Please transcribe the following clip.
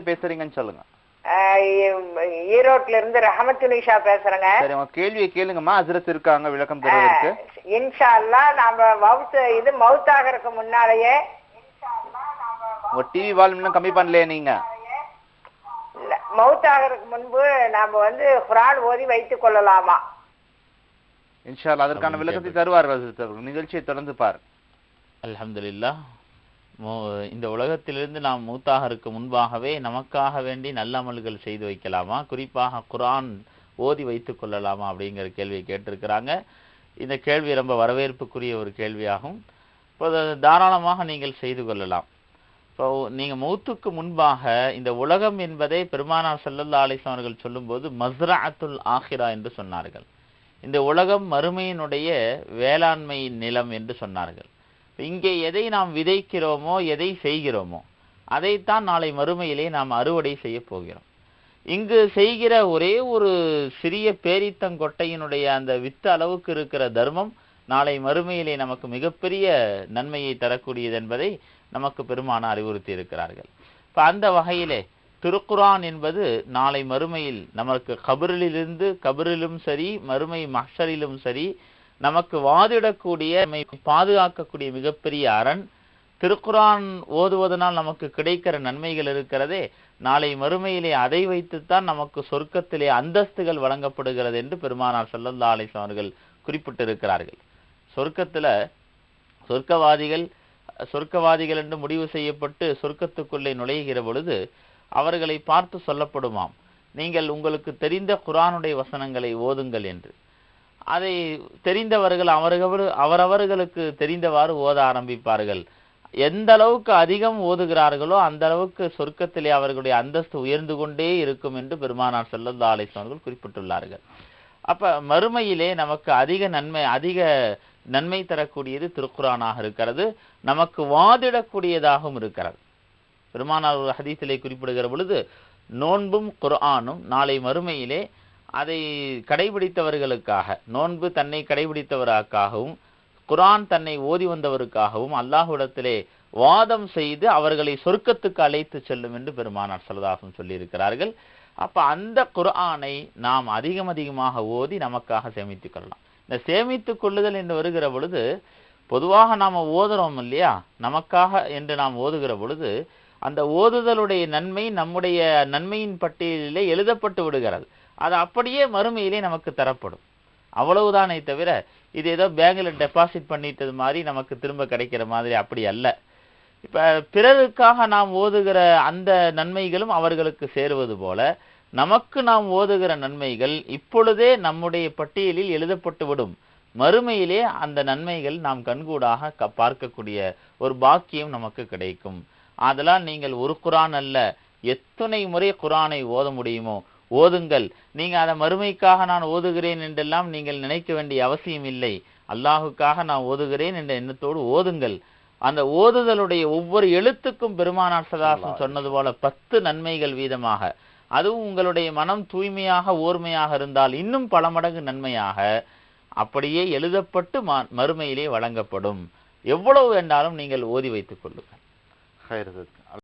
பேசுறீங்கன்னு சொல்லுங்க. ஈரோட்ல இருந்து ரஹமத்துனிஷா பேசுறேங்க. சரி, உங்க கேள்வியை கேளுங்கம்மா. ஹஸ்ரத் இருக்காங்க விளக்கம் தருவதற்கு. இன்ஷா அல்லாஹ் நாம மவுத்தாகறதுக்கு முன்னாலேயே உங்க டிவி வால்யூம் கம்மி பண்ணலையே நீங்க? மவுத்தாகறதுக்கு முன்பு நாம குர்ஆன் ஓதி வைத்துக் கொள்ளலாமா? இன்ஷா அல்லாஹ் அதற்கான விளக்கத்தை தருவார் ஹஸ்ரத் அவர்கள். நிகழ்ச்சியை தொடர்ந்து பார். அல்ஹம்துலில்லாஹ். இந்த உலகத்திலிருந்து நாம் மூத்தாகருக்கு முன்பாகவே நமக்காக வேண்டி நல்ல அமல்கள் செய்து வைக்கலாமா, குறிப்பாக குர்ஆன் ஓதி வைத்துக் கொள்ளலாமா அப்படிங்கிற கேள்வியை கேட்டிருக்கிறாங்க. இந்த கேள்வி ரொம்ப வரவேற்புக்குரிய ஒரு கேள்வியாகும். இப்போ தாராளமாக நீங்கள் செய்து கொள்ளலாம். இப்போ நீங்கள் மௌத்துக்கு முன்பாக இந்த உலகம் என்பதை பெருமானார் ஸல்லல்லாஹு அலைஹி வஸல்லம் அவர்கள் சொல்லும்போது மஸ்ரஅத்துல் ஆஹிரா என்று சொன்னார்கள். இந்த உலகம் மறுமையினுடைய வேளாண்மை நிலம் என்று சொன்னார்கள். இங்கே எதை நாம் விதைக்கிறோமோ, எதை செய்கிறோமோ, அதைத்தான் நாளை மறுமையிலே நாம் அறுவடை செய்ய போகிறோம். இங்கு செய்கிற ஒரே ஒரு சிறிய பேரித்தங்கொட்டையினுடைய அந்த வித்து அளவுக்கு இருக்கிற தர்மம் நாளை மறுமையிலே நமக்கு மிகப்பெரிய நன்மையை தரக்கூடியது என்பதை நமக்கு பெருமானார் அறிவுறுத்தி இருக்கிறார்கள். இப்போ அந்த வகையிலே திருக்குர்ஆன் என்பது நாளை மறுமையில் நமக்கு கபரிலும் சரி, மறுமை மஹ்ஷரிலும் சரி, நமக்கு வாதிடக்கூடிய, பாதுகாக்கக்கூடிய மிகப்பெரிய அரண். திருக்குர்ஆன் ஓதுவதனால் நமக்கு கிடைக்கிற நன்மைகள் இருக்கிறதே, நாளை மறுமையிலே அதை வைத்துத்தான் நமக்கு சொர்க்கத்திலே அந்தஸ்துகள் வழங்கப்படுகிறது என்று பெருமானார் ஸல்லல்லாஹு அலைஹி வஸல்லம் அவர்கள் குறிப்பிட்டிருக்கிறார்கள். சொர்க்கத்தில் சொர்க்கவாதிகள் என்று முடிவு செய்யப்பட்டு சொர்க்கத்துக்குள்ளே நுழைகிற பொழுது அவர்களை பார்த்து சொல்லப்படுமாம், நீங்கள் உங்களுக்கு தெரிந்த குர்ஆனுடைய வசனங்களை ஓதுங்கள் என்று. அதை தெரிந்தவர்கள் அவரவர்களுக்கு தெரிந்தவாறு ஓத ஆரம்பிப்பார்கள். எந்த அளவுக்கு அதிகம் ஓதுகிறார்களோ அந்த அளவுக்கு சொர்க்கத்திலே அவர்களுடைய அந்தஸ்து உயர்ந்து கொண்டே இருக்கும் என்று பெருமானார் ஸல்லல்லாஹு அலைஹி வஸல்லம் அவர்கள் குறிப்பிட்டுள்ளார்கள். அப்ப மறுமையிலே நமக்கு அதிக நன்மை தரக்கூடியது திருக்குர்ஆனாக இருக்கிறது, நமக்கு வாதிடக்கூடியதாகவும் இருக்கிறது. பெருமானார் ஒரு ஹதீஸிலே குறிப்பிடுகிற பொழுது, நோன்பும் குர்ஆனும் நாளை மறுமையிலே அதை கடைபிடித்தவர்களுக்காக, நோன்பு தன்னை கடைபிடித்தவருக்காகவும் குர்ஆன் தன்னை ஓதி வந்தவருக்காகவும் அல்லாஹ்விடத்திலே வாதம் செய்து அவர்களை சொர்க்கத்துக்கு அழைத்து செல்லும் என்று பெருமானார் ஸல்லல்லாஹு அலைஹி வஸல்லம் சொல்லியிருக்கிறார்கள். அப்ப அந்த குர்ஆனை நாம் அதிகமாக ஓதி நமக்காக சேமித்துக் கொள்ளலாம். இந்த சேமித்துக் கொள்ளுதல் என்று வருகிற பொழுது பொதுவாக நாம் ஓதுறோம் இல்லையா, நமக்காக என்று நாம் ஓதுகிற பொழுது அந்த ஓதுதலுடைய நன்மை நம்முடைய நன்மையின் பட்டியலிலே எழுதப்பட்டு விடுகிறது. அது அப்படியே மறுமையிலே நமக்கு தரப்படும். அவ்வளவுதானே தவிர இது ஏதோ பேங்கில் டெபாசிட் பண்ணிட்டது மாதிரி நமக்கு திரும்ப கிடைக்கிற மாதிரி அப்படி அல்ல. இப்போ பிறருக்காக நாம் ஓதுகிற அந்த நன்மைகளும் அவர்களுக்கு சேருவது போல நமக்கு நாம் ஓதுகிற நன்மைகள் இப்பொழுதே நம்முடைய பட்டியலில் எழுதப்பட்டு விடும். மறுமையிலே அந்த நன்மைகள் நாம் கண்கூடாக பார்க்கக்கூடிய ஒரு பாக்கியம் நமக்கு கிடைக்கும். அதெல்லாம் நீங்கள் ஒரு குர்ஆன் அல்ல, எத்தனை முறை குர்ஆனை ஓத முடியுமோ ஓதுங்கள். நீங்க அதை மறுமைக்காக நான் ஓதுகிறேன் என்றெல்லாம் நீங்கள் நினைக்க வேண்டிய அவசியம் இல்லை. அல்லாஹுக்காக நான் ஓதுகிறேன் என்ற எண்ணத்தோடு ஓதுங்கள். அந்த ஓதுதலுடைய ஒவ்வொரு எழுத்துக்கும் பெருமானார் ஸல்லல்லாஹு அலைஹி வஸல்லம் சொன்னது போல 10 நன்மைகள் வீதமாக, அதுவும் உங்களுடைய மனம் தூய்மையாக ஓர்மையாக இருந்தால் இன்னும் பல மடங்கு நன்மையாக அப்படியே எழுதப்பட்டு மறுமையிலே வழங்கப்படும். எவ்வளவு வேண்டாலும் நீங்கள் ஓதி வைத்துக் கொள்ளுங்கள்.